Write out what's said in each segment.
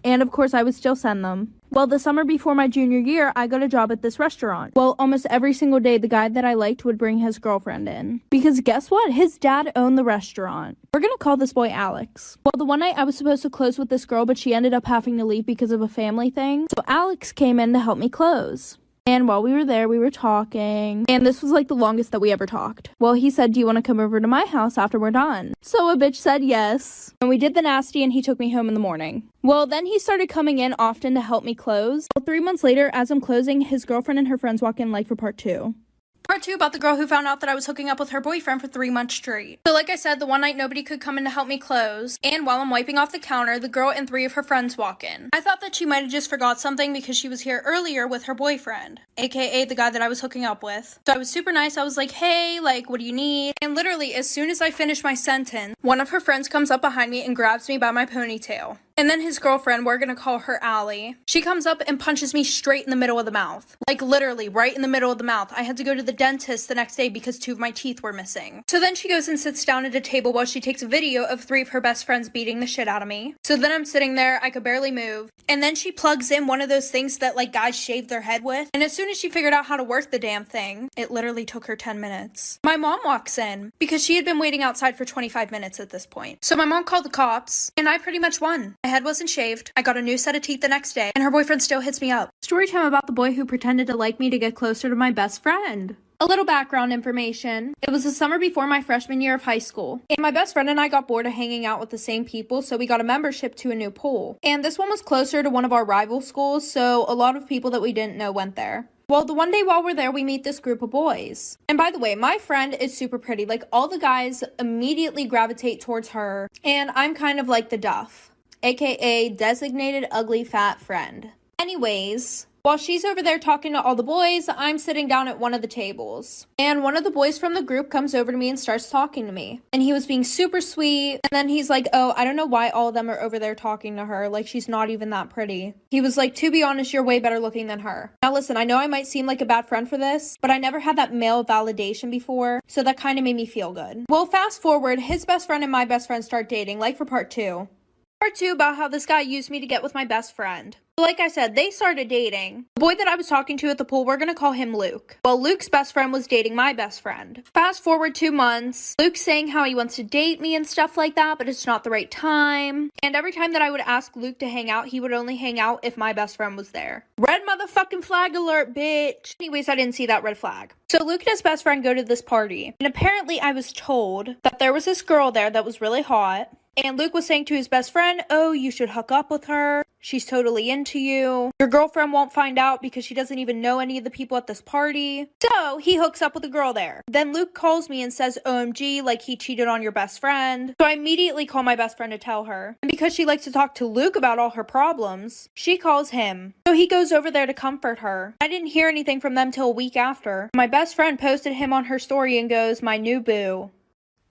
And of course, I would still send them. Well, the summer before my junior year, I got a job at this restaurant. Well, almost every single day, the guy that I liked would bring his girlfriend in. Because guess what? His dad owned the restaurant. We're gonna call this boy Alex. Well, the one night I was supposed to close with this girl, but she ended up having to leave because of a family thing. So Alex came in to help me close. And while we were there, we were talking. And this was like the longest that we ever talked. Well, he said, do you want to come over to my house after we're done? So a bitch said yes. And we did the nasty and he took me home in the morning. Well, then he started coming in often to help me close. Well, 3 months later, as I'm closing, his girlfriend and her friends walk in like for part 2. Part 2 about the girl who found out that I was hooking up with her boyfriend for 3 months straight. So like I said, the one night nobody could come in to help me close, and while I'm wiping off the counter, the girl and 3 of her friends walk in. I thought that she might have just forgot something because she was here earlier with her boyfriend, aka the guy that I was hooking up with. So I was super nice. I was like, hey, like, what do you need? And literally, as soon as I finished my sentence, one of her friends comes up behind me and grabs me by my ponytail. And then his girlfriend, we're gonna call her Allie, she comes up and punches me straight in the middle of the mouth. Like literally right in the middle of the mouth. I had to go to the dentist the next day because 2 of my teeth were missing. So then she goes and sits down at a table while she takes a video of 3 of her best friends beating the shit out of me. So then I'm sitting there, I could barely move. And then she plugs in one of those things that like guys shave their head with. And as soon as she figured out how to work the damn thing, it literally took her 10 minutes. My mom walks in because she had been waiting outside for 25 minutes at this point. So my mom called the cops and I pretty much won. My head wasn't shaved, I got a new set of teeth the next day, and her boyfriend still hits me up. Story time about the boy who pretended to like me to get closer to my best friend. A little background information. It was the summer before my freshman year of high school, and my best friend and I got bored of hanging out with the same people, so we got a membership to a new pool. And this one was closer to one of our rival schools, so a lot of people that we didn't know went there. Well, the one day while we're there, we meet this group of boys. And by the way, my friend is super pretty. Like, all the guys immediately gravitate towards her, and I'm kind of like the duff, aka designated ugly fat friend. Anyways, while she's over there talking to all the boys, I'm sitting down at one of the tables. And one of the boys from the group comes over to me and starts talking to me. And he was being super sweet. And then he's like, oh, I don't know why all of them are over there talking to her. Like, she's not even that pretty. He was like, to be honest, you're way better looking than her. Now listen, I know I might seem like a bad friend for this, but I never had that male validation before. So that kind of made me feel good. Well, fast forward, his best friend and my best friend start dating, like for part 2. Part 2 about how this guy used me to get with my best friend. Like I said, they started dating. The boy that I was talking to at the pool, we're gonna call him Luke. Well, Luke's best friend was dating my best friend. Fast forward 2 months, Luke's saying how he wants to date me and stuff like that, but it's not the right time. And every time that I would ask Luke to hang out, he would only hang out if my best friend was there. Red motherfucking flag alert, bitch. Anyways, I didn't see that red flag. So Luke and his best friend go to this party. And apparently I was told that there was this girl there that was really hot. And Luke was saying to his best friend, oh, you should hook up with her. She's totally into you. Your girlfriend won't find out because she doesn't even know any of the people at this party. So he hooks up with a girl there. Then Luke calls me and says, OMG, like he cheated on your best friend. So I immediately call my best friend to tell her. And because she likes to talk to Luke about all her problems, she calls him. So he goes over there to comfort her. I didn't hear anything from them till a week after. My best friend posted him on her story and goes, my new boo.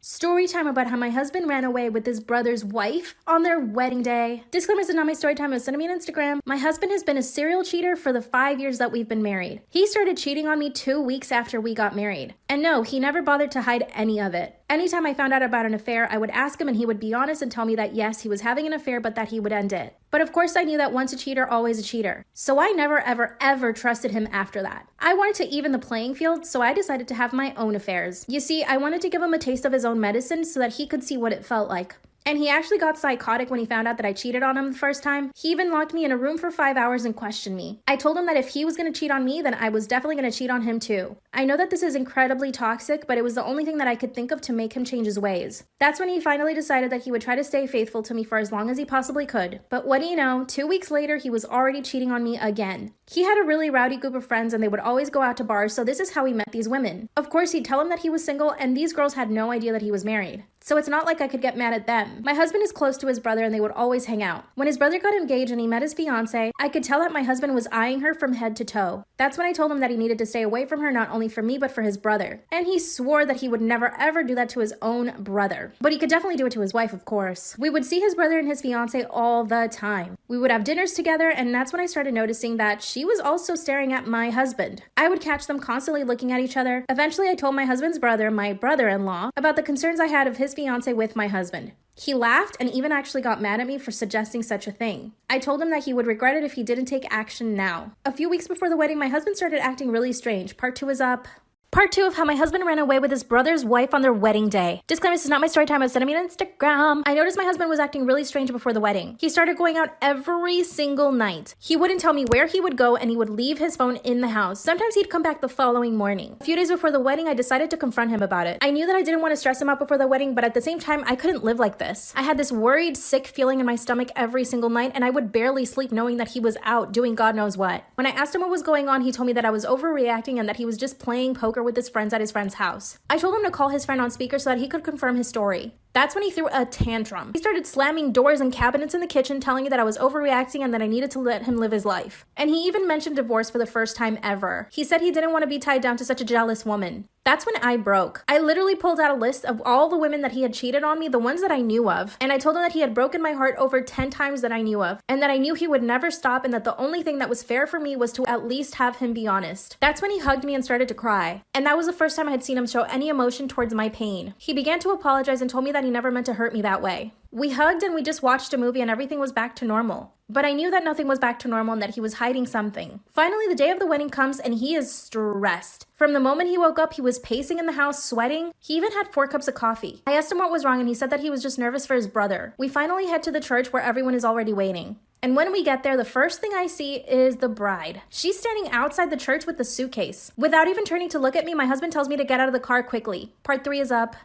Story time about how my husband ran away with his brother's wife on their wedding day. Disclaimer, this is not my story time. It was sent to me on Instagram. My husband has been a serial cheater for the 5 years that we've been married. He started cheating on me 2 weeks after we got married. And no, he never bothered to hide any of it. Anytime I found out about an affair, I would ask him and he would be honest and tell me that yes, he was having an affair, but that he would end it. But of course I knew that once a cheater, always a cheater. So I never, ever, ever trusted him after that. I wanted to even the playing field, so I decided to have my own affairs. You see, I wanted to give him a taste of his own medicine so that he could see what it felt like. And he actually got psychotic when he found out that I cheated on him the first time. He even locked me in a room for 5 hours and questioned me. I told him that if he was going to cheat on me, then I was definitely going to cheat on him too. I know that this is incredibly toxic, but it was the only thing that I could think of to make him change his ways. That's when he finally decided that he would try to stay faithful to me for as long as he possibly could. But what do you know, 2 weeks later, he was already cheating on me again. He had a really rowdy group of friends and they would always go out to bars, so this is how he met these women. Of course, he'd tell them that he was single, and these girls had no idea that he was married. So it's not like I could get mad at them. My husband is close to his brother and they would always hang out. When his brother got engaged and he met his fiance, I could tell that my husband was eyeing her from head to toe. That's when I told him that he needed to stay away from her, not only for me, but for his brother. And he swore that he would never ever do that to his own brother. But he could definitely do it to his wife, of course. We would see his brother and his fiance all the time. We would have dinners together, and that's when I started noticing that she was also staring at my husband. I would catch them constantly looking at each other. Eventually, I told my husband's brother, my brother-in-law, about the concerns I had of his fiance with my husband. He laughed and even actually got mad at me for suggesting such a thing. I told him that he would regret it if he didn't take action now. A few weeks before the wedding, my husband started acting really strange. Part 2 is up. Part 2 of how my husband ran away with his brother's wife on their wedding day. Disclaimer, this is not my story time. I've sent me on Instagram. I noticed my husband was acting really strange before the wedding. He started going out every single night. He wouldn't tell me where he would go and he would leave his phone in the house. Sometimes he'd come back the following morning. A few days before the wedding, I decided to confront him about it. I knew that I didn't want to stress him out before the wedding, but at the same time, I couldn't live like this. I had this worried, sick feeling in my stomach every single night and I would barely sleep knowing that he was out doing God knows what. When I asked him what was going on, he told me that I was overreacting and that he was just playing poker with his friends at his friend's house. I told him to call his friend on speaker so that he could confirm his story. That's when he threw a tantrum. He started slamming doors and cabinets in the kitchen, telling me that I was overreacting and that I needed to let him live his life. And he even mentioned divorce for the first time ever. He said he didn't want to be tied down to such a jealous woman. That's when I broke. I literally pulled out a list of all the women that he had cheated on me, the ones that I knew of. And I told him that he had broken my heart over 10 times that I knew of. And that I knew he would never stop and that the only thing that was fair for me was to at least have him be honest. That's when he hugged me and started to cry. And that was the first time I had seen him show any emotion towards my pain. He began to apologize and told me that he never meant to hurt me that way. We hugged and we just watched a movie and everything was back to normal. But I knew that nothing was back to normal and that he was hiding something. Finally, the day of the wedding comes and he is stressed. From the moment he woke up, he was pacing in the house, sweating. He even had 4 cups of coffee. I asked him what was wrong and he said that he was just nervous for his brother. We finally head to the church where everyone is already waiting. And when we get there, the first thing I see is the bride. She's standing outside the church with the suitcase. Without even turning to look at me, my husband tells me to get out of the car quickly. Part 3 is up.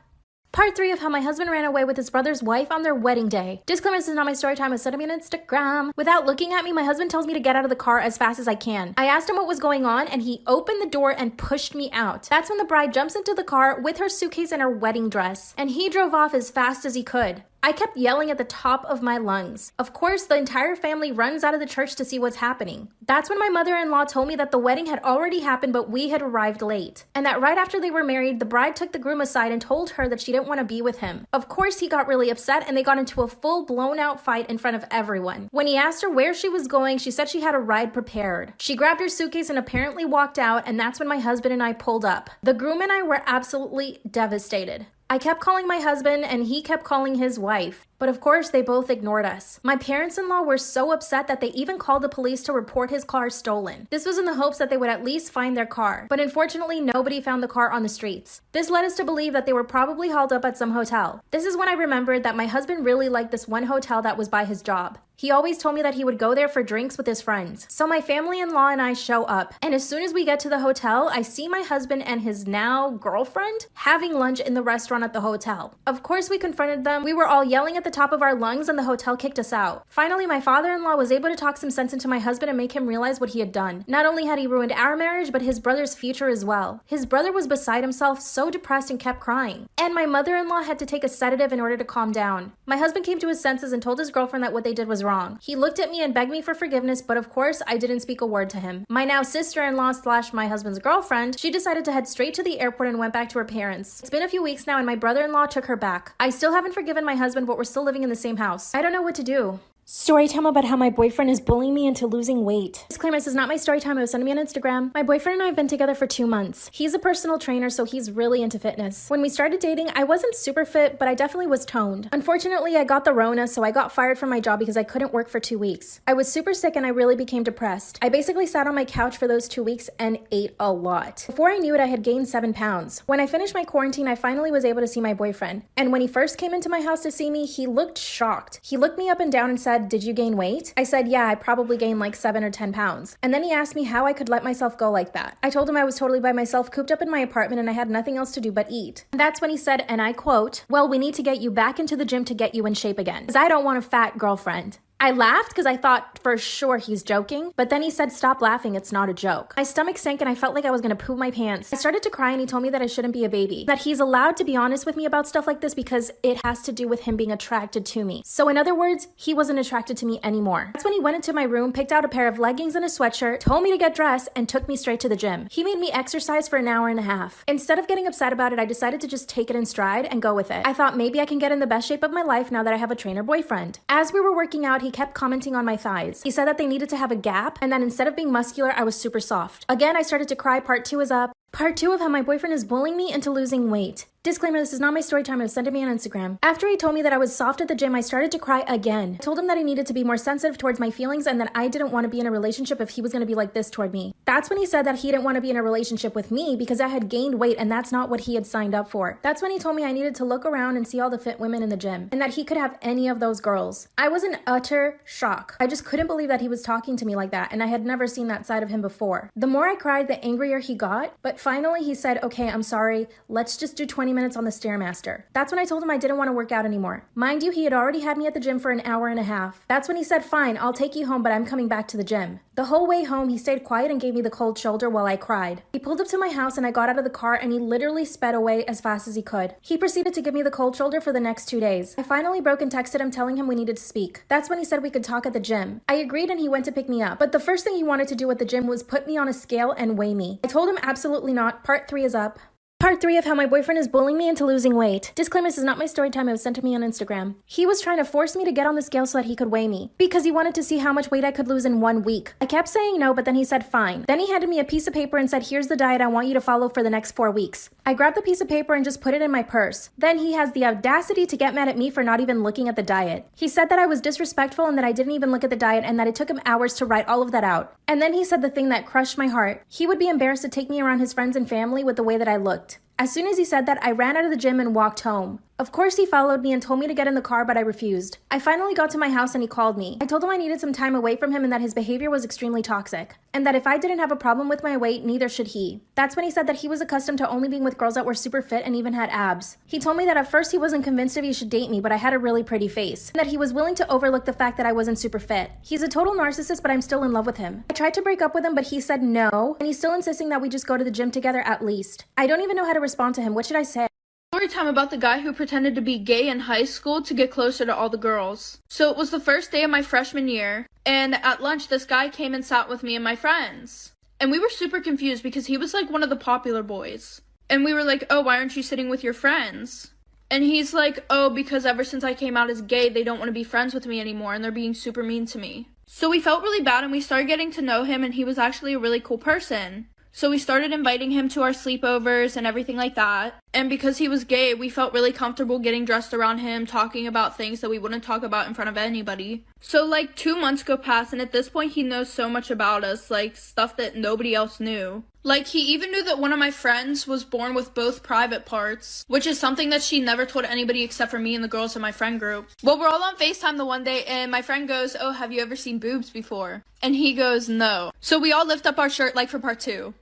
Part 3 of how my husband ran away with his brother's wife on their wedding day. Disclaimer, this is not my story time. It's sent me on Instagram. Without looking at me, my husband tells me to get out of the car as fast as I can. I asked him what was going on and he opened the door and pushed me out. That's when the bride jumps into the car with her suitcase and her wedding dress. And he drove off as fast as he could. I kept yelling at the top of my lungs. Of course, the entire family runs out of the church to see what's happening. That's when my mother-in-law told me that the wedding had already happened, but we had arrived late. And that right after they were married, the bride took the groom aside and told her that she didn't want to be with him. Of course, he got really upset and they got into a full blown-out fight in front of everyone. When he asked her where she was going, she said she had a ride prepared. She grabbed her suitcase and apparently walked out, and that's when my husband and I pulled up. The groom and I were absolutely devastated. I kept calling my husband and he kept calling his wife. But of course, they both ignored us. My parents-in-law were so upset that they even called the police to report his car stolen. This was in the hopes that they would at least find their car. But unfortunately, nobody found the car on the streets. This led us to believe that they were probably hauled up at some hotel. This is when I remembered that my husband really liked this one hotel that was by his job. He always told me that he would go there for drinks with his friends. So my family-in-law and I show up. And as soon as we get to the hotel, I see my husband and his now girlfriend having lunch in the restaurant at the hotel. Of course, we confronted them. We were all yelling at the top of our lungs and the hotel kicked us out. Finally, my father-in-law was able to talk some sense into my husband and make him realize what he had done. Not only had he ruined our marriage, but his brother's future as well. His brother was beside himself, so depressed and kept crying. And my mother-in-law had to take a sedative in order to calm down. My husband came to his senses and told his girlfriend that what they did was wrong. He looked at me and begged me for forgiveness, but of course, I didn't speak a word to him. My now sister-in-law / my husband's girlfriend, she decided to head straight to the airport and went back to her parents. It's been a few weeks now and my brother-in-law took her back. I still haven't forgiven my husband, but we're still living in the same house. I don't know what to do. Story time about how my boyfriend is bullying me into losing weight. Disclaimer, this is not my story time. It was sent me on Instagram. My boyfriend and I have been together for 2 months. He's a personal trainer, so he's really into fitness. When we started dating, I wasn't super fit, but I definitely was toned. Unfortunately, I got the Rona, so I got fired from my job because I couldn't work for 2 weeks. I was super sick and I really became depressed. I basically sat on my couch for those 2 weeks and ate a lot. Before I knew it, I had gained 7 pounds. When I finished my quarantine, I finally was able to see my boyfriend. And when he first came into my house to see me, he looked shocked. He looked me up and down and said, "Did you gain weight?" I said, "Yeah, I probably gained like 7 or 10 pounds. And then he asked me how I could let myself go like that. I told him I was totally by myself, cooped up in my apartment, and I had nothing else to do but eat. And that's when he said, and I quote, "Well, we need to get you back into the gym to get you in shape again, because I don't want a fat girlfriend." I laughed because I thought for sure he's joking, but then he said, "Stop laughing, it's not a joke." My stomach sank and I felt like I was gonna poop my pants. I started to cry and he told me that I shouldn't be a baby, that he's allowed to be honest with me about stuff like this because it has to do with him being attracted to me. So in other words, he wasn't attracted to me anymore. That's when he went into my room, picked out a pair of leggings and a sweatshirt, told me to get dressed, and took me straight to the gym. He made me exercise for an hour and a half. Instead of getting upset about it, I decided to just take it in stride and go with it. I thought maybe I can get in the best shape of my life now that I have a trainer boyfriend. As we were working out, he kept commenting on my thighs. He said that they needed to have a gap and that instead of being muscular, I was super soft. Again, I started to cry. Part 2 is up. Part 2 of how my boyfriend is bullying me into losing weight. Disclaimer, this is not my story time. It was sent to me on Instagram. After he told me that I was soft at the gym, I started to cry again. I told him that I needed to be more sensitive towards my feelings and that I didn't want to be in a relationship if he was going to be like this toward me. That's when he said that he didn't want to be in a relationship with me because I had gained weight and that's not what he had signed up for. That's when he told me I needed to look around and see all the fit women in the gym and that he could have any of those girls. I was in utter shock. I just couldn't believe that he was talking to me like that, and I had never seen that side of him before. The more I cried, the angrier he got, but finally he said, okay, I'm sorry, let's just do 20 minutes on the Stairmaster. That's when I told him I didn't want to work out anymore. Mind you, he had already had me at the gym for an hour and a half. That's when he said, fine, I'll take you home, but I'm coming back to the gym. The whole way home, he stayed quiet and gave me the cold shoulder while I cried. He pulled up to my house and I got out of the car and he literally sped away as fast as he could. He proceeded to give me the cold shoulder for the next 2 days. I finally broke and texted him telling him we needed to speak. That's when he said we could talk at the gym. I agreed and he went to pick me up. But the first thing he wanted to do at the gym was put me on a scale and weigh me. I told him absolutely not. Part 3 is up. Part 3 of how my boyfriend is bullying me into losing weight. Disclaimer, this is not my story time. It was sent to me on Instagram. He was trying to force me to get on the scale so that he could weigh me because he wanted to see how much weight I could lose in 1 week. I kept saying no, but then he said fine. Then he handed me a piece of paper and said, here's the diet I want you to follow for the next 4 weeks. I grabbed the piece of paper and just put it in my purse. Then he has the audacity to get mad at me for not even looking at the diet. He said that I was disrespectful and that I didn't even look at the diet and that it took him hours to write all of that out. And then he said the thing that crushed my heart. He would be embarrassed to take me around his friends and family with the way that I looked. As soon as he said that, I ran out of the gym and walked home. Of course, he followed me and told me to get in the car, but I refused. I finally got to my house and he called me. I told him I needed some time away from him and that his behavior was extremely toxic, and that if I didn't have a problem with my weight, neither should he. That's when he said that he was accustomed to only being with girls that were super fit and even had abs. He told me that at first he wasn't convinced if he should date me, but I had a really pretty face, and that he was willing to overlook the fact that I wasn't super fit. He's a total narcissist, but I'm still in love with him. I tried to break up with him, but he said no, and he's still insisting that we just go to the gym together at least. I don't even know how to respond to him. What should I say? Story time about the guy who pretended to be gay in high school to get closer to all the girls. So it was the first day of my freshman year, and at lunch this guy came and sat with me and my friends. And we were super confused because he was like one of the popular boys. And we were like, oh, why aren't you sitting with your friends? And he's like, oh, because ever since I came out as gay, they don't want to be friends with me anymore and they're being super mean to me. So we felt really bad and we started getting to know him, and he was actually a really cool person. So we started inviting him to our sleepovers and everything like that. And because he was gay, we felt really comfortable getting dressed around him, talking about things that we wouldn't talk about in front of anybody. So like 2 months go past, and at this point he knows so much about us, like stuff that nobody else knew. Like he even knew that one of my friends was born with both private parts, which is something that she never told anybody except for me and the girls in my friend group. Well, we're all on FaceTime the one day and my friend goes, oh, have you ever seen boobs before? And he goes, no. So we all lift up our shirt like for part 2.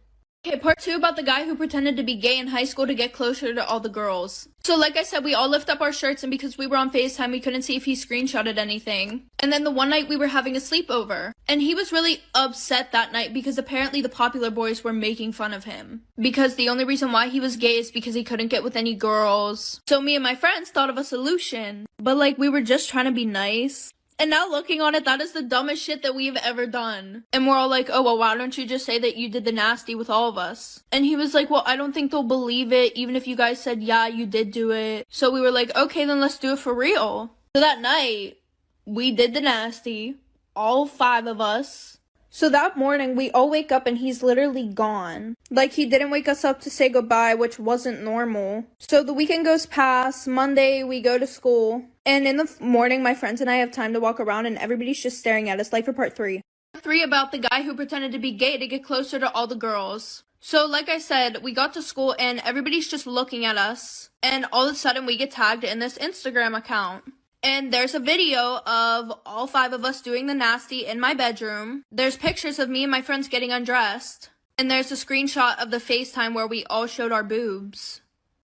Okay, part 2 about the guy who pretended to be gay in high school to get closer to all the girls. So like I said, we all lift up our shirts, and because we were on FaceTime, we couldn't see if he screenshotted anything. And then the one night we were having a sleepover, and he was really upset that night because apparently the popular boys were making fun of him. Because the only reason why he was gay is because he couldn't get with any girls. So me and my friends thought of a solution, but like we were just trying to be nice. And now looking on it, that is the dumbest shit that we've ever done. And we're all like, oh, well, why don't you just say that you did the nasty with all of us? And he was like, well, I don't think they'll believe it, even if you guys said, yeah, you did do it. So we were like, okay, then let's do it for real. So that night, we did the nasty, all 5 of us. So that morning, we all wake up and he's literally gone. Like, he didn't wake us up to say goodbye, which wasn't normal. So the weekend goes past. Monday, we go to school. And in the morning, my friends and I have time to walk around and everybody's just staring at us, like for part 3. Part 3 about the guy who pretended to be gay to get closer to all the girls. So like I said, we got to school and everybody's just looking at us. And all of a sudden, we get tagged in this Instagram account. And there's a video of all 5 of us doing the nasty in my bedroom. There's pictures of me and my friends getting undressed. And there's a screenshot of the FaceTime where we all showed our boobs.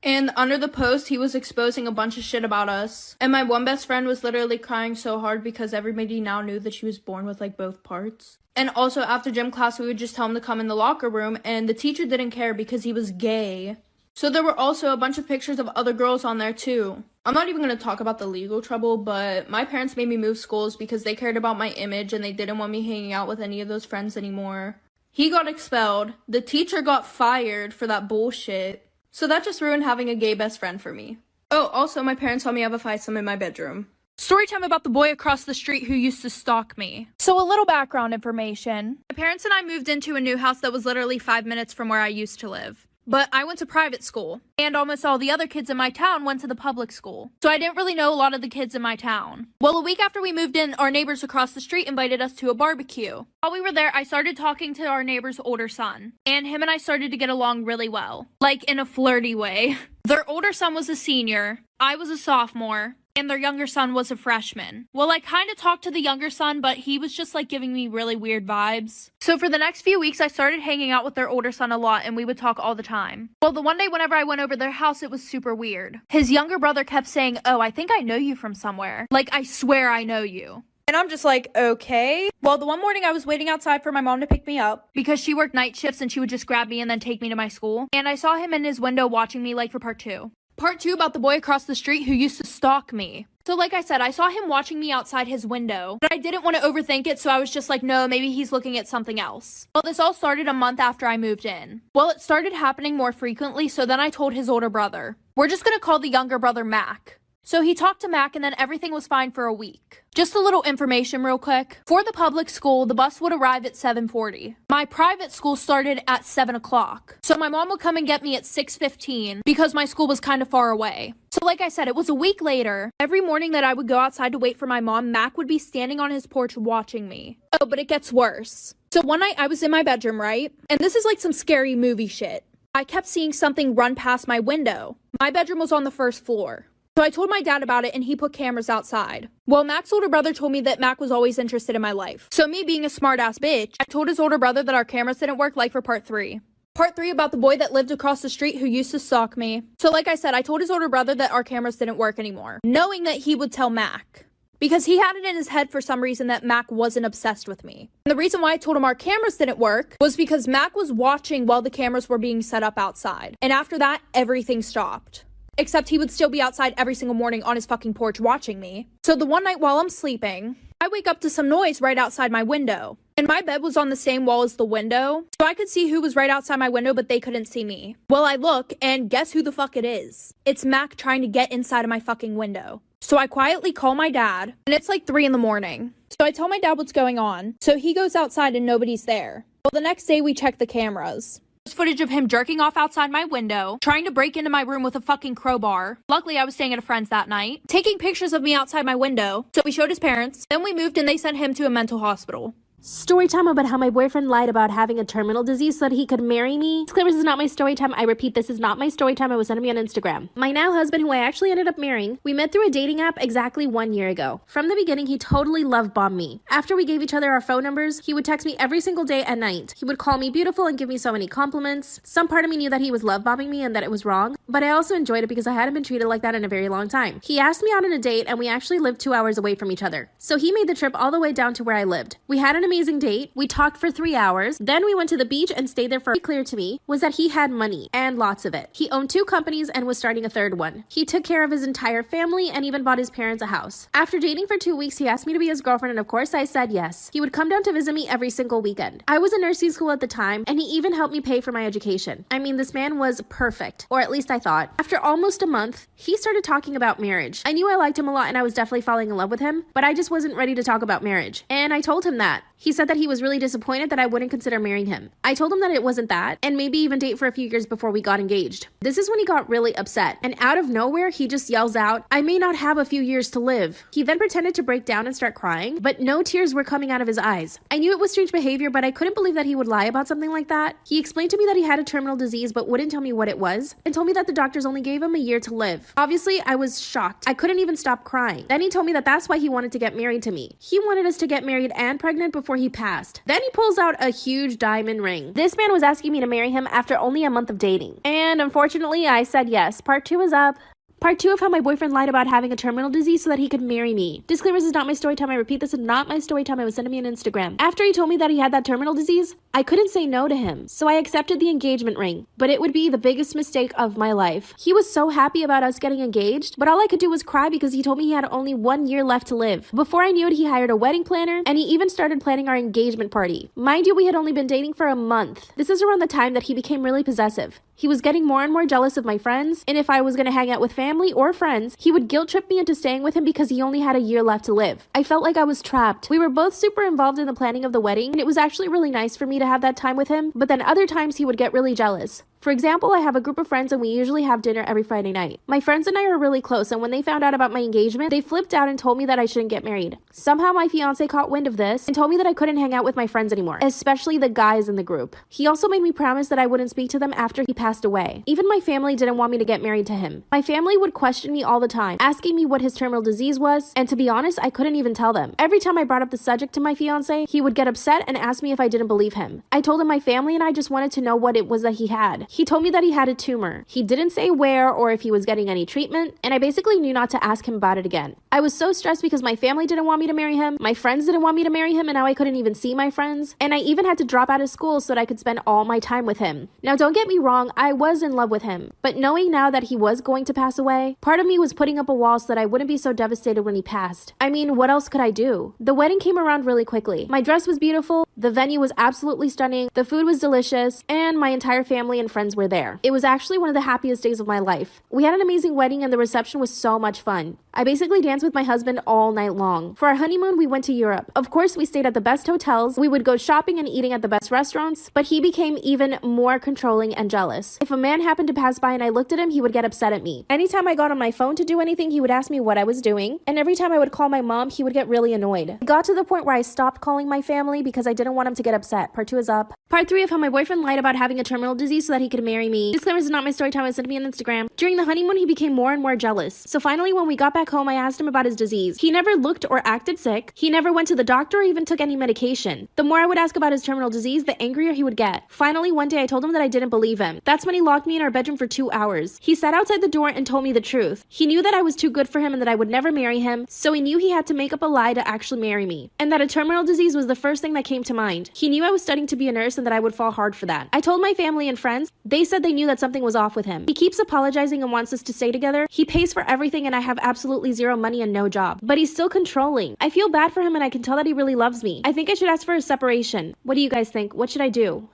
And under the post, he was exposing a bunch of shit about us. And my one best friend was literally crying so hard because everybody now knew that she was born with like both parts. And also after gym class, we would just tell him to come in the locker room. And the teacher didn't care because he was gay. So there were also a bunch of pictures of other girls on there too. I'm not even going to talk about the legal trouble, but my parents made me move schools because they cared about my image and they didn't want me hanging out with any of those friends anymore. He got expelled. The teacher got fired for that bullshit. So that just ruined having a gay best friend for me. Oh, also my parents saw me have a threesome in my bedroom. Story time about the boy across the street who used to stalk me. So a little background information. My parents and I moved into a new house that was literally 5 minutes from where I used to live. but I went to private school, and almost all the other kids in my town went to the public school. So I didn't really know a lot of the kids in my town. Well, a week after we moved in, our neighbors across the street invited us to a barbecue. While we were there, I started talking to our neighbor's older son, and him and I started to get along really well, like in a flirty way. Their older son was a senior, I was a sophomore, and their younger son was a freshman. Well, I kind of talked to the younger son, but he was just like giving me really weird vibes. So for the next few weeks, I started hanging out with their older son a lot, and we would talk all the time. Well, the one day whenever I went over their house, it was super weird. His younger brother kept saying, "Oh, I think I know you from somewhere. Like, I swear I know you." And I'm just like, okay. Well, the one morning I was waiting outside for my mom to pick me up because she worked night shifts and she would just grab me and then take me to my school. And I saw him in his window watching me like for part 2. Part 2 about the boy across the street who used to stalk me. So like I said, I saw him watching me outside his window, but I didn't want to overthink it, so I was just like, no, maybe he's looking at something else. Well, this all started a month after I moved in. Well, it started happening more frequently, so then I told his older brother. We're just gonna call the younger brother Mac. So he talked to Mac and then everything was fine for a week. Just a little information real quick. For the public school, the bus would arrive at 7:40. My private school started at 7 o'clock. So my mom would come and get me at 6:15 because my school was kind of far away. So like I said, it was a week later. Every morning that I would go outside to wait for my mom, Mac would be standing on his porch watching me. Oh, but it gets worse. So one night I was in my bedroom, right? And this is like some scary movie shit. I kept seeing something run past my window. My bedroom was on the first floor. So I told my dad about it and he put cameras outside. Well, Mac's older brother told me that Mac was always interested in my life. So me being a smart-ass bitch, I told his older brother that our cameras didn't work, like for part 3. Part 3 about the boy that lived across the street who used to stalk me. So like I said, I told his older brother that our cameras didn't work anymore, knowing that he would tell Mac. Because he had it in his head for some reason that Mac wasn't obsessed with me. And the reason why I told him our cameras didn't work was because Mac was watching while the cameras were being set up outside. And after that, everything stopped. Except he would still be outside every single morning on his fucking porch watching me. So the one night while I'm sleeping, I wake up to some noise right outside my window. And my bed was on the same wall as the window, so I could see who was right outside my window, but they couldn't see me. Well, I look, and guess who the fuck it is? It's Mac trying to get inside of my fucking window. So I quietly call my dad, and it's like 3 in the morning. So I tell my dad what's going on, so he goes outside and nobody's there. Well, the next day we check the cameras. There's footage of him jerking off outside my window, trying to break into my room with a fucking crowbar. Luckily, I was staying at a friend's that night, taking pictures of me outside my window, so we showed his parents. Then we moved and they sent him to a mental hospital. Story time about how my boyfriend lied about having a terminal disease so that he could marry me. Disclaimer, this is not my story time. I repeat, this is not my story time. It was sent to me on Instagram. My now husband, who I actually ended up marrying, we met through a dating app exactly 1 year ago. From the beginning, he totally love bombed me. After we gave each other our phone numbers, he would text me every single day at night. He would call me beautiful and give me so many compliments. Some part of me knew that he was love bombing me and that it was wrong, but I also enjoyed it because I hadn't been treated like that in a very long time. He asked me out on a date and we actually lived 2 hours away from each other. So he made the trip all the way down to where I lived. We had an amazing date. We talked for 3 hours. Then we went to the beach and stayed there for. Clear to me was that he had money and lots of it. He owned 2 companies and was starting a 3rd one. He took care of his entire family and even bought his parents a house. After dating for 2 weeks, he asked me to be his girlfriend and of course I said yes. He would come down to visit me every single weekend. I was in nursing school at the time and he even helped me pay for my education. I mean, this man was perfect, or at least I thought. After almost a month, he started talking about marriage. I knew I liked him a lot and I was definitely falling in love with him, but I just wasn't ready to talk about marriage. And I told him that. He said that he was really disappointed that I wouldn't consider marrying him. I told him that it wasn't that, and maybe even date for a few years before we got engaged. This is when he got really upset, and out of nowhere, he just yells out, "I may not have a few years to live." He then pretended to break down and start crying, but no tears were coming out of his eyes. I knew it was strange behavior, but I couldn't believe that he would lie about something like that. He explained to me that he had a terminal disease, but wouldn't tell me what it was, and told me that the doctors only gave him a year to live. Obviously, I was shocked. I couldn't even stop crying. Then he told me that that's why he wanted to get married to me. He wanted us to get married and pregnant before he passed. Then he pulls out a huge diamond ring. This man was asking me to marry him after only a month of dating. And unfortunately, I said yes. Part 2 is up. Part 2 of how my boyfriend lied about having a terminal disease so that he could marry me. Disclaimer, this is not my story time. I repeat, this is not my story time. It was sent to me on Instagram. After he told me that he had that terminal disease, I couldn't say no to him. So I accepted the engagement ring, but it would be the biggest mistake of my life. He was so happy about us getting engaged, but all I could do was cry because he told me he had only 1 year left to live. Before I knew it, he hired a wedding planner and he even started planning our engagement party. Mind you, we had only been dating for a month. This is around the time that he became really possessive. He was getting more and more jealous of my friends, and if I was going to hang out with family or friends, he would guilt trip me into staying with him because he only had a year left to live. I felt like I was trapped. We were both super involved in the planning of the wedding, and it was actually really nice for me to have that time with him, but then other times he would get really jealous. For example, I have a group of friends and we usually have dinner every Friday night. My friends and I are really close, and when they found out about my engagement, they flipped out and told me that I shouldn't get married. Somehow my fiance caught wind of this and told me that I couldn't hang out with my friends anymore, especially the guys in the group. He also made me promise that I wouldn't speak to them after he passed away. Even my family didn't want me to get married to him. My family would question me all the time, asking me what his terminal disease was, and to be honest, I couldn't even tell them. Every time I brought up the subject to my fiance, he would get upset and ask me if I didn't believe him. I told him my family and I just wanted to know what it was that he had. He told me that he had a tumor. He didn't say where or if he was getting any treatment, and I basically knew not to ask him about it again. I was so stressed because my family didn't want me to marry him, my friends didn't want me to marry him, and now I couldn't even see my friends, and I even had to drop out of school so that I could spend all my time with him. Now don't get me wrong, I was in love with him, but knowing now that he was going to pass away, part of me was putting up a wall so that I wouldn't be so devastated when he passed. I mean, what else could I do? The wedding came around really quickly. My dress was beautiful, the venue was absolutely stunning, the food was delicious, and my entire family and friends were there. It was actually one of the happiest days of my life. We had an amazing wedding and the reception was so much fun. I basically danced with my husband all night long. For our honeymoon, we went to Europe. Of course, we stayed at the best hotels, we would go shopping and eating at the best restaurants, but he became even more controlling and jealous. If a man happened to pass by and I looked at him, he would get upset at me. Anytime I got on my phone to do anything, he would ask me what I was doing, and every time I would call my mom, he would get really annoyed. It got to the point where I stopped calling my family because I didn't want him to get upset. Part 2 is up. Part 3 of how my boyfriend lied about having a terminal disease so that he could marry me. Disclaimer, this is not my story time, it sent me on Instagram. During the honeymoon, he became more and more jealous. So finally, when we got back home, I asked him about his disease. He never looked or acted sick. He never went to the doctor or even took any medication. The more I would ask about his terminal disease, the angrier he would get. Finally, one day I told him that I didn't believe him. That's when he locked me in our bedroom for 2 hours. He sat outside the door and told me the truth. He knew that I was too good for him and that I would never marry him, so he knew he had to make up a lie to actually marry me. And that a terminal disease was the first thing that came to mind. He knew I was studying to be a nurse and that I would fall hard for that. I told my family and friends. They said they knew that something was off with him. He keeps apologizing and wants us to stay together. He pays for everything and I have absolutely zero money and no job. But he's still controlling. I feel bad for him and I can tell that he really loves me. I think I should ask for a separation. What do you guys think? What should I do?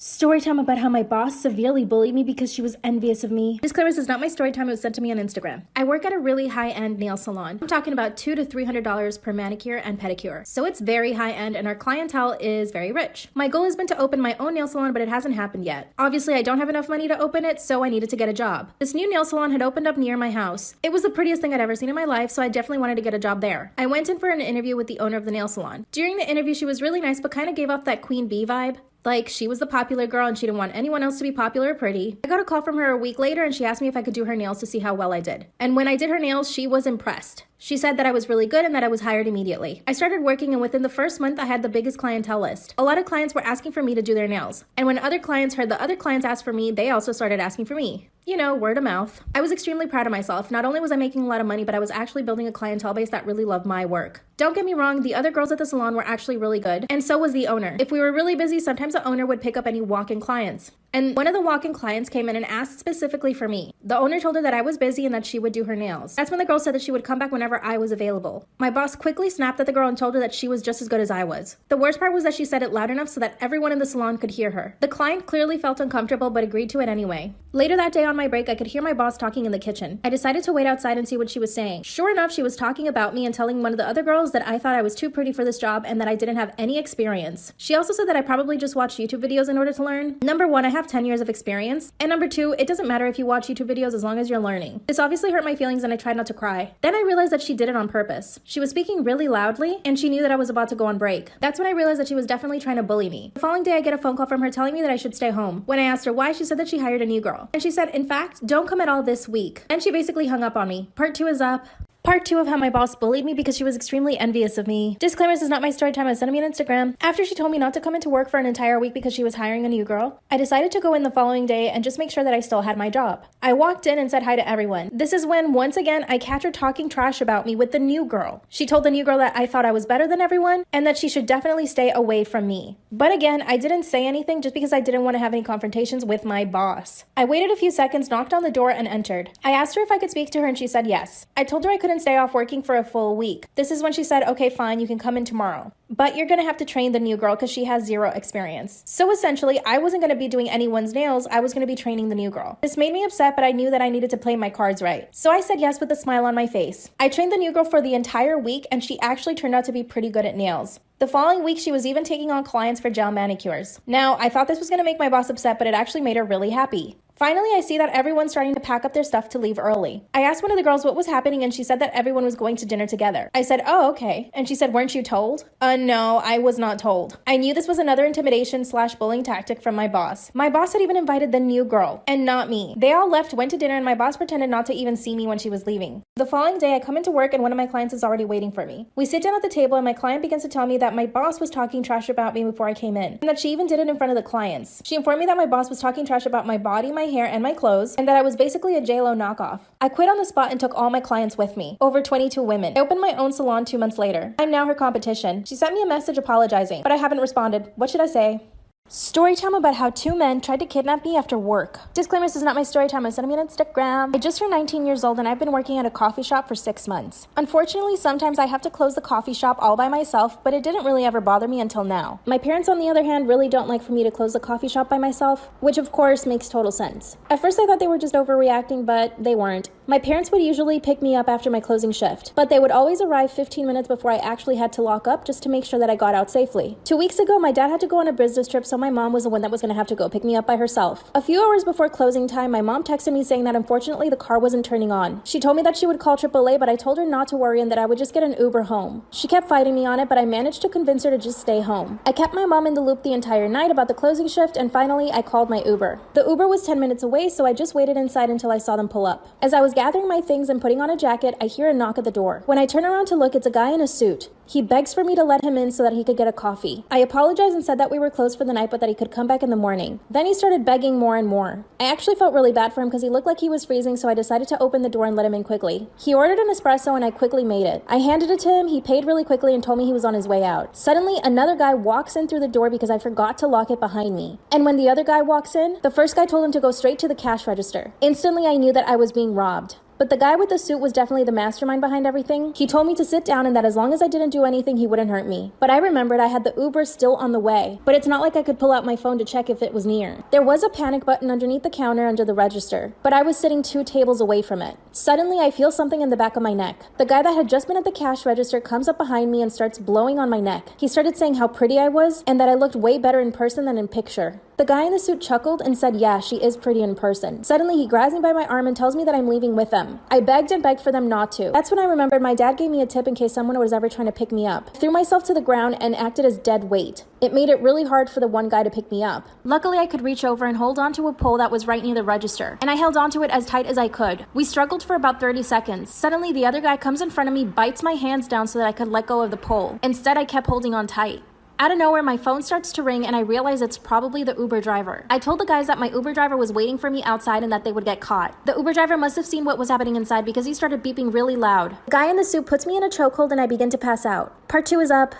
Story time about how my boss severely bullied me because she was envious of me. Disclaimer, this is not my story time, it was sent to me on Instagram. I work at a really high-end nail salon. I'm talking about $200 to $300 per manicure and pedicure. So it's very high-end and our clientele is very rich. My goal has been to open my own nail salon, but it hasn't happened yet. Obviously, I don't have enough money to open it, so I needed to get a job. This new nail salon had opened up near my house. It was the prettiest thing I'd ever seen in my life, so I definitely wanted to get a job there. I went in for an interview with the owner of the nail salon. During the interview, she was really nice, but kind of gave off that queen bee vibe. Like, she was the popular girl and she didn't want anyone else to be popular or pretty. I got a call from her a week later and she asked me if I could do her nails to see how well I did. And when I did her nails, she was impressed. She said that I was really good and that I was hired immediately. I started working and within the first month, I had the biggest clientele list. A lot of clients were asking for me to do their nails. And when other clients heard the other clients ask for me, they also started asking for me. You know, word of mouth. I was extremely proud of myself. Not only was I making a lot of money, but I was actually building a clientele base that really loved my work. Don't get me wrong, the other girls at the salon were actually really good, and so was the owner. If we were really busy, sometimes the owner would pick up any walk-in clients. And one of the walk-in clients came in and asked specifically for me. The owner told her that I was busy and that she would do her nails. That's when the girl said that she would come back whenever I was available. My boss quickly snapped at the girl and told her that she was just as good as I was. The worst part was that she said it loud enough so that everyone in the salon could hear her. The client clearly felt uncomfortable but agreed to it anyway. Later that day on my break, I could hear my boss talking in the kitchen. I decided to wait outside and see what she was saying. Sure enough, she was talking about me and telling one of the other girls that I thought I was too pretty for this job and that I didn't have any experience. She also said that I probably just watched YouTube videos in order to learn. Number one, I have 10 years of experience. And number two, it doesn't matter if you watch YouTube videos as long as you're learning. This obviously hurt my feelings and I tried not to cry. Then I realized that she did it on purpose. She was speaking really loudly and she knew that I was about to go on break. That's when I realized that she was definitely trying to bully me. The following day, I get a phone call from her telling me that I should stay home. When I asked her why, she said that she hired a new girl. And she said, in fact, don't come at all this week. And she basically hung up on me. Part 2 is up. Part 2 of how my boss bullied me because she was extremely envious of me. Disclaimer, this is not my story time, I sent me on Instagram. After she told me not to come into work for an entire week because she was hiring a new girl, I decided to go in the following day and just make sure that I still had my job. I walked in and said hi to everyone. This is when, once again, I catch her talking trash about me with the new girl. She told the new girl that I thought I was better than everyone and that she should definitely stay away from me. But again, I didn't say anything just because I didn't want to have any confrontations with my boss. I waited a few seconds, knocked on the door, and entered. I asked her if I could speak to her and she said yes. I told her I couldn't stay off working for a full week. This is when she said, okay, fine, you can come in tomorrow. But you're gonna have to train the new girl because she has zero experience. So essentially, I wasn't gonna be doing anyone's nails, I was gonna be training the new girl. This made me upset, but I knew that I needed to play my cards right. So I said yes with a smile on my face. I trained the new girl for the entire week and she actually turned out to be pretty good at nails. The following week, she was even taking on clients for gel manicures. Now, I thought this was going to make my boss upset, but it actually made her really happy. Finally, I see that everyone's starting to pack up their stuff to leave early. I asked one of the girls what was happening, and she said that everyone was going to dinner together. I said, oh, okay. And she said, weren't you told? No, I was not told. I knew this was another intimidation/bullying tactic from my boss. My boss had even invited the new girl, and not me. They all left, went to dinner, and my boss pretended not to even see me when she was leaving. The following day, I come into work, and one of my clients is already waiting for me. We sit down at the table, and my client begins to tell me that my boss was talking trash about me before I came in, and that she even did it in front of the clients. She informed me that my boss was talking trash about my body, my hair, and my clothes, and that I was basically a JLo knockoff. I quit on the spot and took all my clients with me, over 22 women. I opened my own salon 2 months later. I'm now her competition. She sent me a message apologizing, but I haven't responded. What should I say? Story time about how 2 men tried to kidnap me after work. Disclaimer, this is not my story time. I'm sending me on Instagram. I just turned 19 years old and I've been working at a coffee shop for 6 months. Unfortunately, sometimes I have to close the coffee shop all by myself, but it didn't really ever bother me until now. My parents, on the other hand, really don't like for me to close the coffee shop by myself, which of course makes total sense. At first I thought they were just overreacting, but they weren't. My parents would usually pick me up after my closing shift, but they would always arrive 15 minutes before I actually had to lock up just to make sure that I got out safely. 2 weeks ago, my dad had to go on a business trip, so my mom was the one that was going to have to go pick me up by herself. A few hours before closing time, my mom texted me saying that unfortunately the car wasn't turning on. She told me that she would call AAA, but I told her not to worry and that I would just get an Uber home. She kept fighting me on it, but I managed to convince her to just stay home. I kept my mom in the loop the entire night about the closing shift, and finally I called my Uber. The Uber was 10 minutes away, so I just waited inside until I saw them pull up. As I was gathering my things and putting on a jacket, I hear a knock at the door. When I turn around to look, it's a guy in a suit. He begs for me to let him in so that he could get a coffee. I apologized and said that we were closed for the night, but that he could come back in the morning. Then he started begging more and more. I actually felt really bad for him because he looked like he was freezing, so I decided to open the door and let him in quickly. He ordered an espresso and I quickly made it. I handed it to him, he paid really quickly and told me he was on his way out. Suddenly, another guy walks in through the door because I forgot to lock it behind me. And when the other guy walks in, the first guy told him to go straight to the cash register. Instantly, I knew that I was being robbed. But the guy with the suit was definitely the mastermind behind everything. He told me to sit down and that as long as I didn't do anything, he wouldn't hurt me. But I remembered I had the Uber still on the way. But it's not like I could pull out my phone to check if it was near. There was a panic button underneath the counter under the register, but I was sitting 2 tables away from it. Suddenly, I feel something in the back of my neck. The guy that had just been at the cash register comes up behind me and starts blowing on my neck. He started saying how pretty I was and that I looked way better in person than in picture. The guy in the suit chuckled and said, yeah, she is pretty in person. Suddenly, he grabs me by my arm and tells me that I'm leaving with them. I begged and begged for them not to. That's when I remembered my dad gave me a tip in case someone was ever trying to pick me up. I threw myself to the ground and acted as dead weight. It made it really hard for the one guy to pick me up. Luckily, I could reach over and hold onto a pole that was right near the register, and I held onto it as tight as I could. We struggled for about 30 seconds. Suddenly, the other guy comes in front of me, bites my hands down so that I could let go of the pole. Instead, I kept holding on tight. Out of nowhere, my phone starts to ring and I realize it's probably the Uber driver. I told the guys that my Uber driver was waiting for me outside and that they would get caught. The Uber driver must have seen what was happening inside because he started beeping really loud. The guy in the suit puts me in a chokehold and I begin to pass out. Part 2 is up.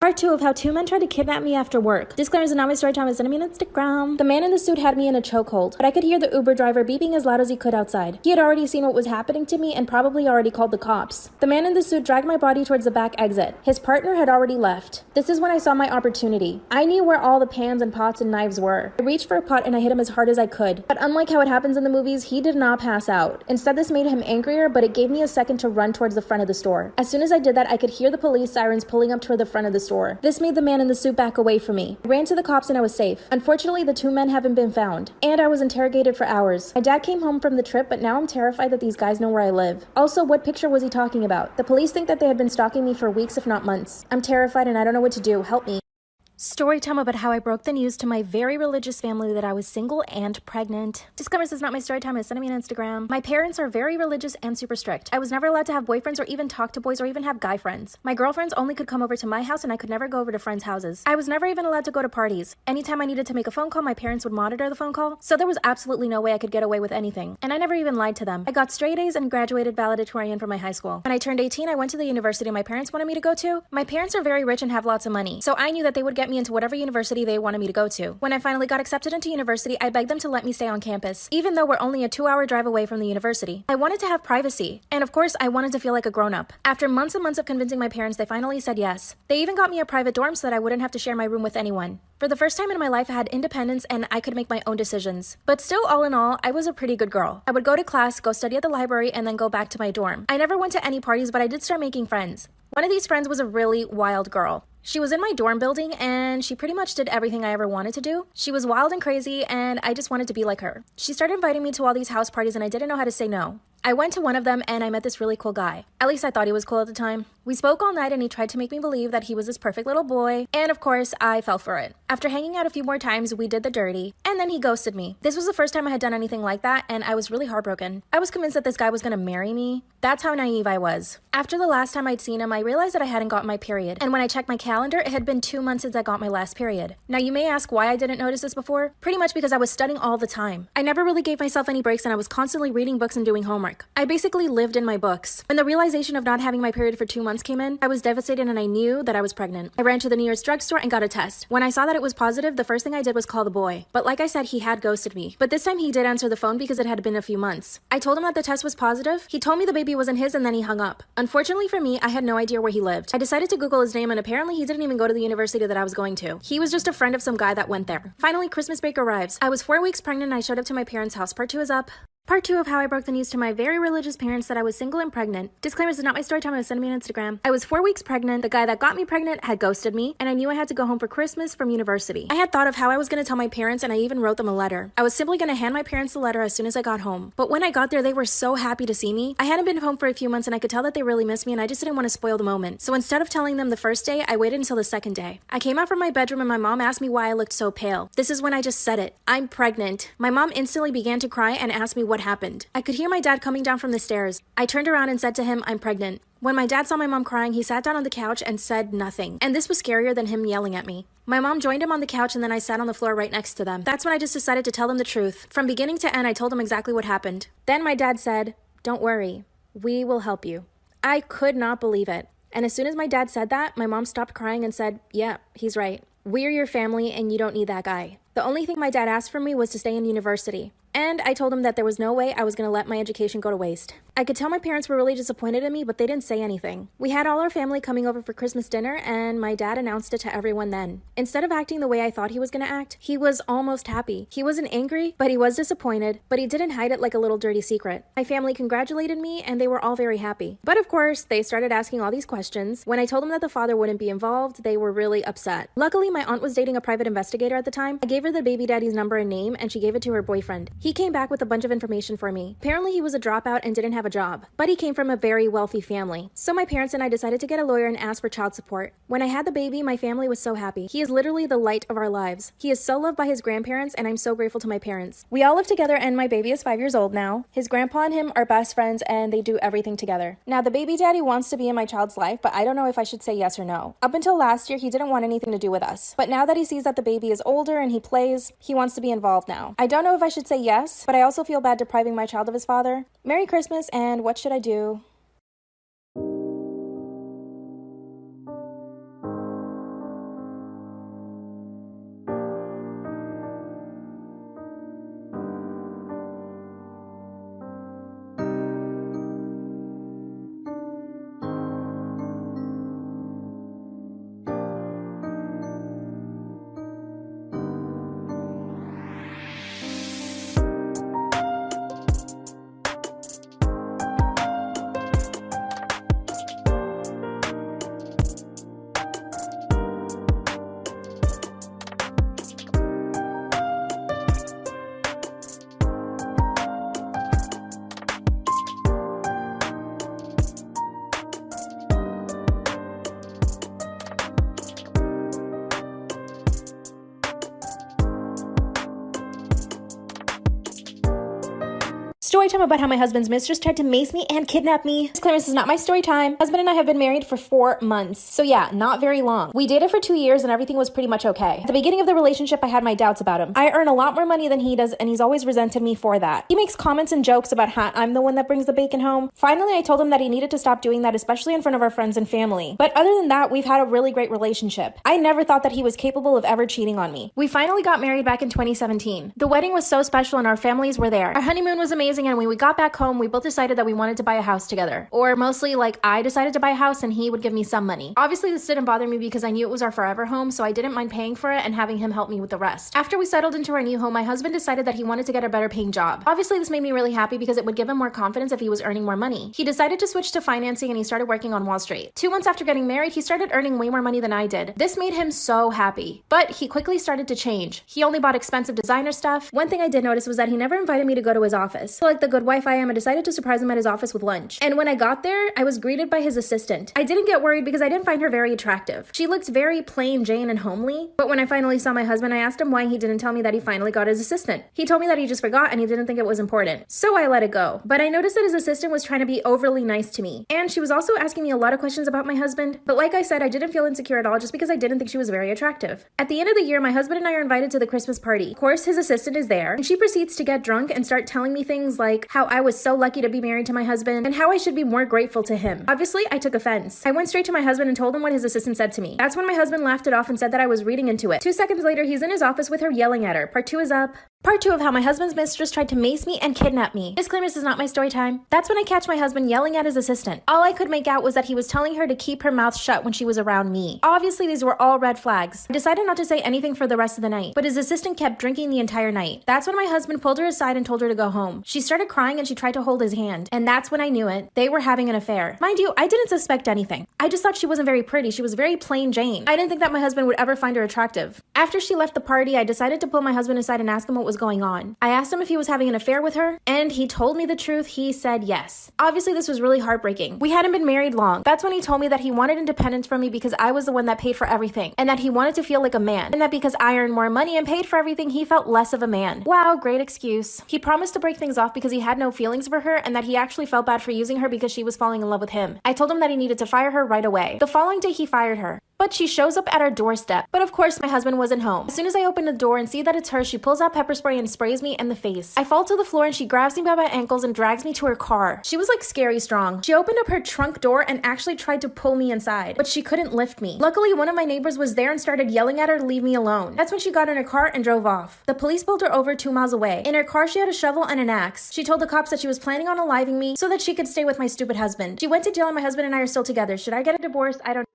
Part 2 of how 2 men tried to kidnap me after work. Disclaimers, and now my story time is sending me on Instagram. The man in the suit had me in a chokehold, but I could hear the Uber driver beeping as loud as he could outside. He had already seen what was happening to me and probably already called the cops. The man in the suit dragged my body towards the back exit. His partner had already left. This is when I saw my opportunity. I knew where all the pans and pots and knives were. I reached for a pot and I hit him as hard as I could. But unlike how it happens in the movies, he did not pass out. Instead, this made him angrier, but it gave me a second to run towards the front of the store. As soon as I did that, I could hear the police sirens pulling up toward the front of the store. This made the man in the suit back away from me. I ran to the cops and I was safe. Unfortunately, the 2 men haven't been found, and I was interrogated for hours. My dad came home from the trip, but now I'm terrified that these guys know where I live. Also, what picture was he talking about? The police think that they had been stalking me for weeks, if not months. I'm terrified and I don't know what to do. Help me. Story time about how I broke the news to my very religious family that I was single and pregnant. Disclaimer, this is not my story time, it's sending me on Instagram. My parents are very religious and super strict. I was never allowed to have boyfriends or even talk to boys or even have guy friends. My girlfriends only could come over to my house and I could never go over to friends' houses. I was never even allowed to go to parties. Anytime I needed to make a phone call, my parents would monitor the phone call, so there was absolutely no way I could get away with anything. And I never even lied to them. I got straight A's and graduated valedictorian from my high school. When I turned 18, I went to the university my parents wanted me to go to. My parents are very rich and have lots of money, so I knew that they would get me into whatever university they wanted me to go to. When I finally got accepted into university, I begged them to let me stay on campus, even though we're only a 2-hour drive away from the university. I wanted to have privacy, and of course, I wanted to feel like a grown-up. After months and months of convincing my parents, they finally said yes. They even got me a private dorm so that I wouldn't have to share my room with anyone. For the first time in my life, I had independence and I could make my own decisions. But still, all in all, I was a pretty good girl. I would go to class, go study at the library, and then go back to my dorm. I never went to any parties, but I did start making friends. One of these friends was a really wild girl. She was in my dorm building and she pretty much did everything I ever wanted to do. She was wild and crazy and I just wanted to be like her. She started inviting me to all these house parties and I didn't know how to say no. I went to one of them and I met this really cool guy. At least I thought he was cool at the time. We spoke all night and he tried to make me believe that he was this perfect little boy. And of course, I fell for it. After hanging out a few more times, we did the dirty. And then he ghosted me. This was the first time I had done anything like that and I was really heartbroken. I was convinced that this guy was gonna marry me. That's how naive I was. After the last time I'd seen him, I realized that I hadn't gotten my period. And when I checked my calendar, it had been 2 months since I got my last period. Now you may ask why I didn't notice this before. Pretty much because I was studying all the time. I never really gave myself any breaks and I was constantly reading books and doing homework. I basically lived in my books. When the realization of not having my period for 2 months came in, I was devastated and I knew that I was pregnant. I ran to the nearest drugstore and got a test. When I saw that it was positive, the first thing I did was call the boy. But like I said, he had ghosted me. But this time he did answer the phone because it had been a few months. I told him that the test was positive. He told me the baby wasn't his and then he hung up. Unfortunately for me, I had no idea where he lived. I decided to Google his name and apparently he didn't even go to the university that I was going to. He was just a friend of some guy that went there. Finally, Christmas break arrives. I was 4 weeks pregnant and I showed up to my parents' house. Part 2 is up. Part 2 of how I broke the news to my very religious parents that I was single and pregnant. Disclaimer, this is not my story time, it was sending me on Instagram. I was 4 weeks pregnant, the guy that got me pregnant had ghosted me, and I knew I had to go home for Christmas from university. I had thought of how I was going to tell my parents and I even wrote them a letter. I was simply going to hand my parents the letter as soon as I got home. But when I got there, they were so happy to see me. I hadn't been home for a few months and I could tell that they really missed me and I just didn't want to spoil the moment. So instead of telling them the first day, I waited until the second day. I came out from my bedroom and my mom asked me why I looked so pale. This is when I just said it. I'm pregnant. My mom instantly began to cry and asked me what happened. I could hear my dad coming down from the stairs. I turned around and said to him, I'm pregnant. When my dad saw my mom crying, he sat down on the couch and said nothing. And this was scarier than him yelling at me. My mom joined him on the couch and then I sat on the floor right next to them. That's when I just decided to tell them the truth. From beginning to end, I told them exactly what happened. Then my dad said, don't worry, we will help you. I could not believe it. And as soon as my dad said that, my mom stopped crying and said, yeah, he's right. We're your family and you don't need that guy. The only thing my dad asked from me was to stay in university. And I told him that there was no way I was going to let my education go to waste. I could tell my parents were really disappointed in me, but they didn't say anything. We had all our family coming over for Christmas dinner, and my dad announced it to everyone then. Instead of acting the way I thought he was going to act, he was almost happy. He wasn't angry, but he was disappointed, but he didn't hide it like a little dirty secret. My family congratulated me, and they were all very happy. But of course, they started asking all these questions. When I told them that the father wouldn't be involved, they were really upset. Luckily, my aunt was dating a private investigator at the time. I gave her the baby daddy's number and name, and she gave it to her boyfriend. He came back with a bunch of information for me. Apparently, he was a dropout and didn't have a job, but he came from a very wealthy family. So my parents and I decided to get a lawyer and ask for child support. When I had the baby, my family was so happy. He is literally the light of our lives. He is so loved by his grandparents, and I'm so grateful to my parents. We all live together, and my baby is 5 years old now. His grandpa and him are best friends, and they do everything together. Now, the baby daddy wants to be in my child's life, but I don't know if I should say yes or no. Up until last year, he didn't want anything to do with us. But now that he sees that the baby is older and he plays, he wants to be involved now. I don't know if I should say yes, but I also feel bad depriving my child of his father. Merry Christmas, and what should I do? Story time about how my husband's mistress tried to mace me and kidnap me. Disclaimer, this is not my story time. Husband and I have been married for 4 months. So yeah, not very long. We dated for 2 years and everything was pretty much okay. At the beginning of the relationship, I had my doubts about him. I earn a lot more money than he does and he's always resented me for that. He makes comments and jokes about how I'm the one that brings the bacon home. Finally, I told him that he needed to stop doing that, especially in front of our friends and family. But other than that, we've had a really great relationship. I never thought that he was capable of ever cheating on me. We finally got married back in 2017. The wedding was so special and our families were there. Our honeymoon was amazing amazing, and when we got back home, we both decided that we wanted to buy a house together. Or mostly, like, I decided to buy a house and he would give me some money. Obviously, this didn't bother me because I knew it was our forever home, so I didn't mind paying for it and having him help me with the rest. After we settled into our new home, my husband decided that he wanted to get a better paying job. Obviously, this made me really happy because it would give him more confidence if he was earning more money. He decided to switch to financing and he started working on Wall Street. 2 months after getting married, he started earning way more money than I did. This made him so happy. But he quickly started to change. He only bought expensive designer stuff. One thing I did notice was that he never invited me to go to his office. So like the good wife I am, I decided to surprise him at his office with lunch. And when I got there, I was greeted by his assistant. I didn't get worried because I didn't find her very attractive. She looked very plain Jane and homely. But when I finally saw my husband, I asked him why he didn't tell me that he finally got his assistant. He told me that he just forgot and he didn't think it was important. So I let it go. But I noticed that his assistant was trying to be overly nice to me. And she was also asking me a lot of questions about my husband. But like I said, I didn't feel insecure at all just because I didn't think she was very attractive. At the end of the year, my husband and I are invited to the Christmas party. Of course, his assistant is there, and she proceeds to get drunk and start telling me things like how I was so lucky to be married to my husband and how I should be more grateful to him. Obviously, I took offense. I went straight to my husband and told him what his assistant said to me. That's when my husband laughed it off and said that I was reading into it. 2 seconds later, he's in his office with her yelling at her. Part 2 is up. Part 2 of how my husband's mistress tried to mace me and kidnap me. Disclaimer, this is not my story time. That's when I catch my husband yelling at his assistant. All I could make out was that he was telling her to keep her mouth shut when she was around me. Obviously, these were all red flags. I decided not to say anything for the rest of the night, but his assistant kept drinking the entire night. That's when my husband pulled her aside and told her to go home. She started crying and she tried to hold his hand. And that's when I knew it. They were having an affair. Mind you, I didn't suspect anything. I just thought she wasn't very pretty. She was very plain Jane. I didn't think that my husband would ever find her attractive. After she left the party, I decided to pull my husband aside and ask him what was going on. I asked him if he was having an affair with her, and he told me the truth. He said yes. Obviously, this was really heartbreaking. We hadn't been married long. That's when he told me that he wanted independence from me because I was the one that paid for everything, and that he wanted to feel like a man, and that because I earned more money and paid for everything, he felt less of a man. Wow, great excuse. He promised to break things off because he had no feelings for her, and that he actually felt bad for using her because she was falling in love with him. I told him that he needed to fire her right away. The following day, he fired her. But she shows up at our doorstep. But of course, my husband wasn't home. As soon as I open the door and see that it's her, she pulls out pepper spray and sprays me in the face. I fall to the floor and she grabs me by my ankles and drags me to her car. She was like scary strong. She opened up her trunk door and actually tried to pull me inside, but she couldn't lift me. Luckily, one of my neighbors was there and started yelling at her to leave me alone. That's when she got in her car and drove off. The police pulled her over 2 miles away. In her car, she had a shovel and an axe. She told the cops that she was planning on aliving me so that she could stay with my stupid husband. She went to jail and my husband and I are still together. Should I get a divorce? I don't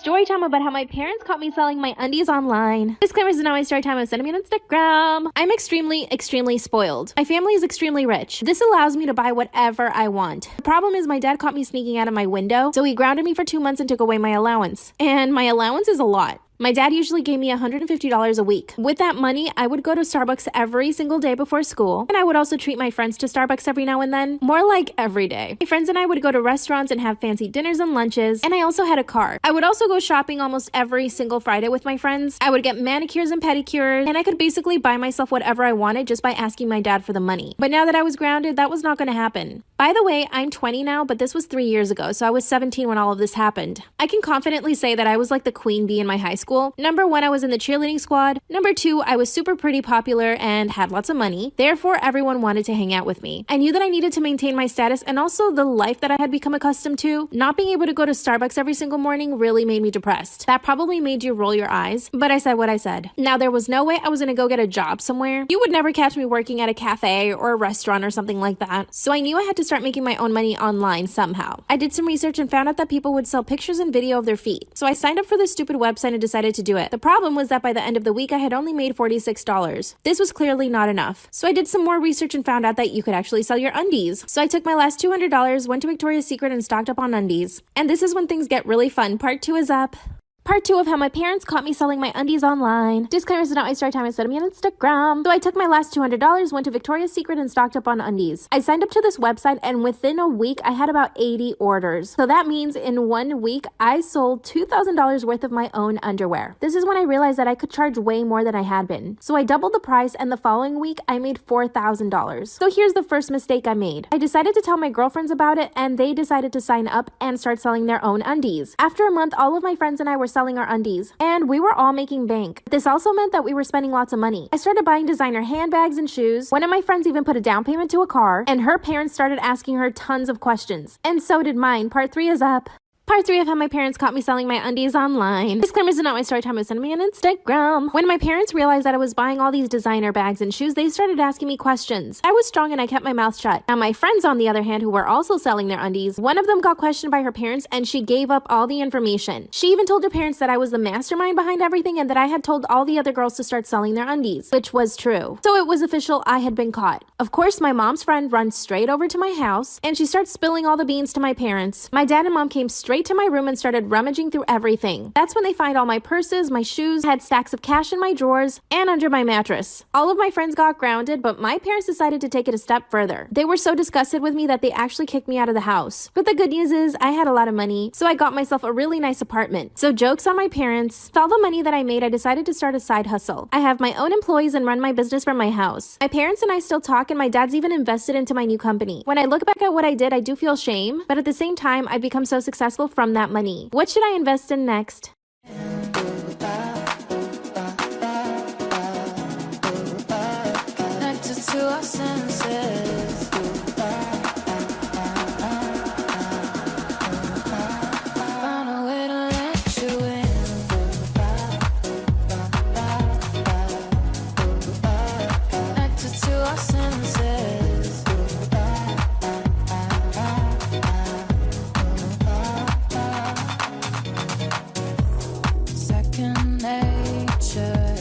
story time about how my parents caught me selling my undies online. Disclaimer, this is not my story time. Send me on Instagram. I'm extremely spoiled. My family is extremely rich. This allows me to buy whatever I want. The problem is my dad caught me sneaking out of my window, so he grounded me for 2 months and took away my allowance. And my allowance is a lot. My dad usually gave me $150 a week. With that money, I would go to Starbucks every single day before school, and I would also treat my friends to Starbucks every now and then, more like every day. My friends and I would go to restaurants and have fancy dinners and lunches, and I also had a car. I would also go shopping almost every single Friday with my friends. I would get manicures and pedicures, and I could basically buy myself whatever I wanted just by asking my dad for the money. But now that I was grounded, that was not going to happen. By the way, I'm 20 now, but this was 3 years ago, so I was 17 when all of this happened. I can confidently say that I was like the queen bee in my high school. Number 1, I was in the cheerleading squad. Number 2, I was super pretty popular and had lots of money. Therefore, everyone wanted to hang out with me. I knew that I needed to maintain my status and also the life that I had become accustomed to. Not being able to go to Starbucks every single morning really made me depressed. That probably made you roll your eyes, but I said what I said. Now, there was no way I was gonna go get a job somewhere. You would never catch me working at a cafe or a restaurant or something like that. So I knew I had to start making my own money online somehow. I did some research and found out that people would sell pictures and video of their feet. So I signed up for this stupid website and decided decided to do it. The problem was that by the end of the week, I had only made $46. This was clearly not enough. So I did some more research and found out that you could actually sell your undies. So I took my last $200, went to Victoria's Secret and stocked up on undies. And this is when things get really fun. Part 2 is up. Part 2 of how my parents caught me selling my undies online. Disclaimer, this is not my story time, it's me on Instagram. So I took my last $200, went to Victoria's Secret and stocked up on undies. I signed up to this website and within a week, I had about 80 orders. So that means in 1 week, I sold $2,000 worth of my own underwear. This is when I realized that I could charge way more than I had been. So I doubled the price and the following week, I made $4,000. So here's the first mistake I made. I decided to tell my girlfriends about it and they decided to sign up and start selling their own undies. After a month, all of my friends and I were selling our undies, and we were all making bank. This also meant that we were spending lots of money. I started buying designer handbags and shoes. One of my friends even put a down payment to a car, and her parents started asking her tons of questions. And so did mine. Part 3 is up. Part 3 of how my parents caught me selling my undies online. Disclaimer, this is not my story time, it's me on Instagram. When my parents realized that I was buying all these designer bags and shoes, they started asking me questions. I was strong and I kept my mouth shut. Now my friends, on the other hand, who were also selling their undies, one of them got questioned by her parents and she gave up all the information. She even told her parents that I was the mastermind behind everything and that I had told all the other girls to start selling their undies, which was true. So it was official, I had been caught. Of course, my mom's friend runs straight over to my house and she starts spilling all the beans to my parents. My dad and mom came straight to my room and started rummaging through everything. That's when they find all my purses, my shoes, had stacks of cash in my drawers, and under my mattress. All of my friends got grounded, but my parents decided to take it a step further. They were so disgusted with me that they actually kicked me out of the house. But the good news is, I had a lot of money, so I got myself a really nice apartment. So jokes on my parents. With all the money that I made, I decided to start a side hustle. I have my own employees and run my business from my house. My parents and I still talk, and my dad's even invested into my new company. When I look back at what I did, I do feel shame, but at the same time, I've become so successful from that money. What should I invest in next? Connected to our senses. Found a way to let you in. Connected to our senses. Second nature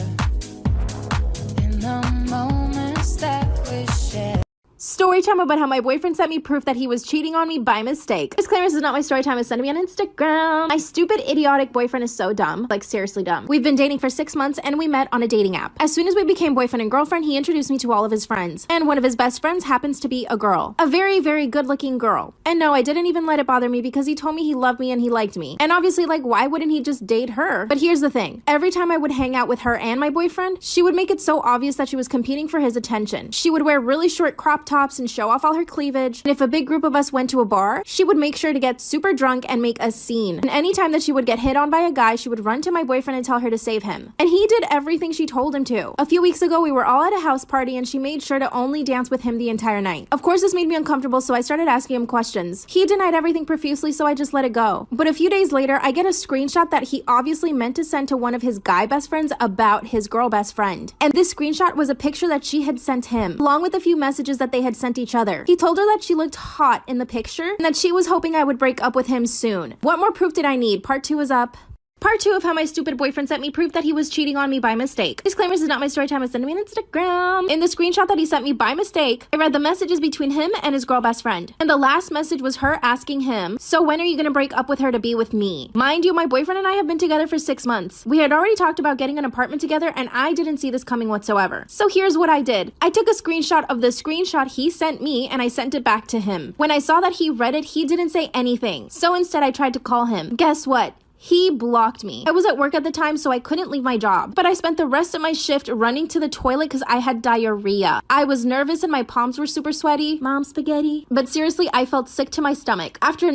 in the moments that we share. Story time about how my boyfriend sent me proof that he was cheating on me by mistake. Disclaimer, this is not my story time, it's sent me on Instagram. My stupid, idiotic boyfriend is so dumb. Like, seriously dumb. We've been dating for 6 months and we met on a dating app. As soon as we became boyfriend and girlfriend, he introduced me to all of his friends. And one of his best friends happens to be a girl. A very, very good-looking girl. And no, I didn't even let it bother me because he told me he loved me and he liked me. And obviously, like, why wouldn't he just date her? But here's the thing. Every time I would hang out with her and my boyfriend, she would make it so obvious that she was competing for his attention. She would wear really short crop tops and show off all her cleavage. And if a big group of us went to a bar, she would make sure to get super drunk and make a scene. And anytime that she would get hit on by a guy, she would run to my boyfriend and tell her to save him. And he did everything she told him to. A few weeks ago, we were all at a house party and she made sure to only dance with him the entire night. Of course, this made me uncomfortable, so I started asking him questions. He denied everything profusely, so I just let it go. But a few days later, I get a screenshot that he obviously meant to send to one of his guy best friends about his girl best friend. And this screenshot was a picture that she had sent him, along with a few messages that they had sent each other. He told her that she looked hot in the picture and that she was hoping I would break up with him soon. What more proof did I need? Part 2 is up. Part 2 of how my stupid boyfriend sent me proof that he was cheating on me by mistake. Disclaimer, this is not my story time, it's me on Instagram. In the screenshot that he sent me by mistake, I read the messages between him and his girl best friend. And the last message was her asking him, so when are you gonna break up with her to be with me? Mind you, my boyfriend and I have been together for 6 months. We had already talked about getting an apartment together and I didn't see this coming whatsoever. So here's what I did. I took a screenshot of the screenshot he sent me and I sent it back to him. When I saw that he read it, he didn't say anything. So instead I tried to call him. Guess what? He blocked me. I was at work at the time, so I couldn't leave my job. But I spent the rest of my shift running to the toilet because I had diarrhea. I was nervous and my palms were super sweaty. Mom spaghetti. But seriously, I felt sick to my stomach. After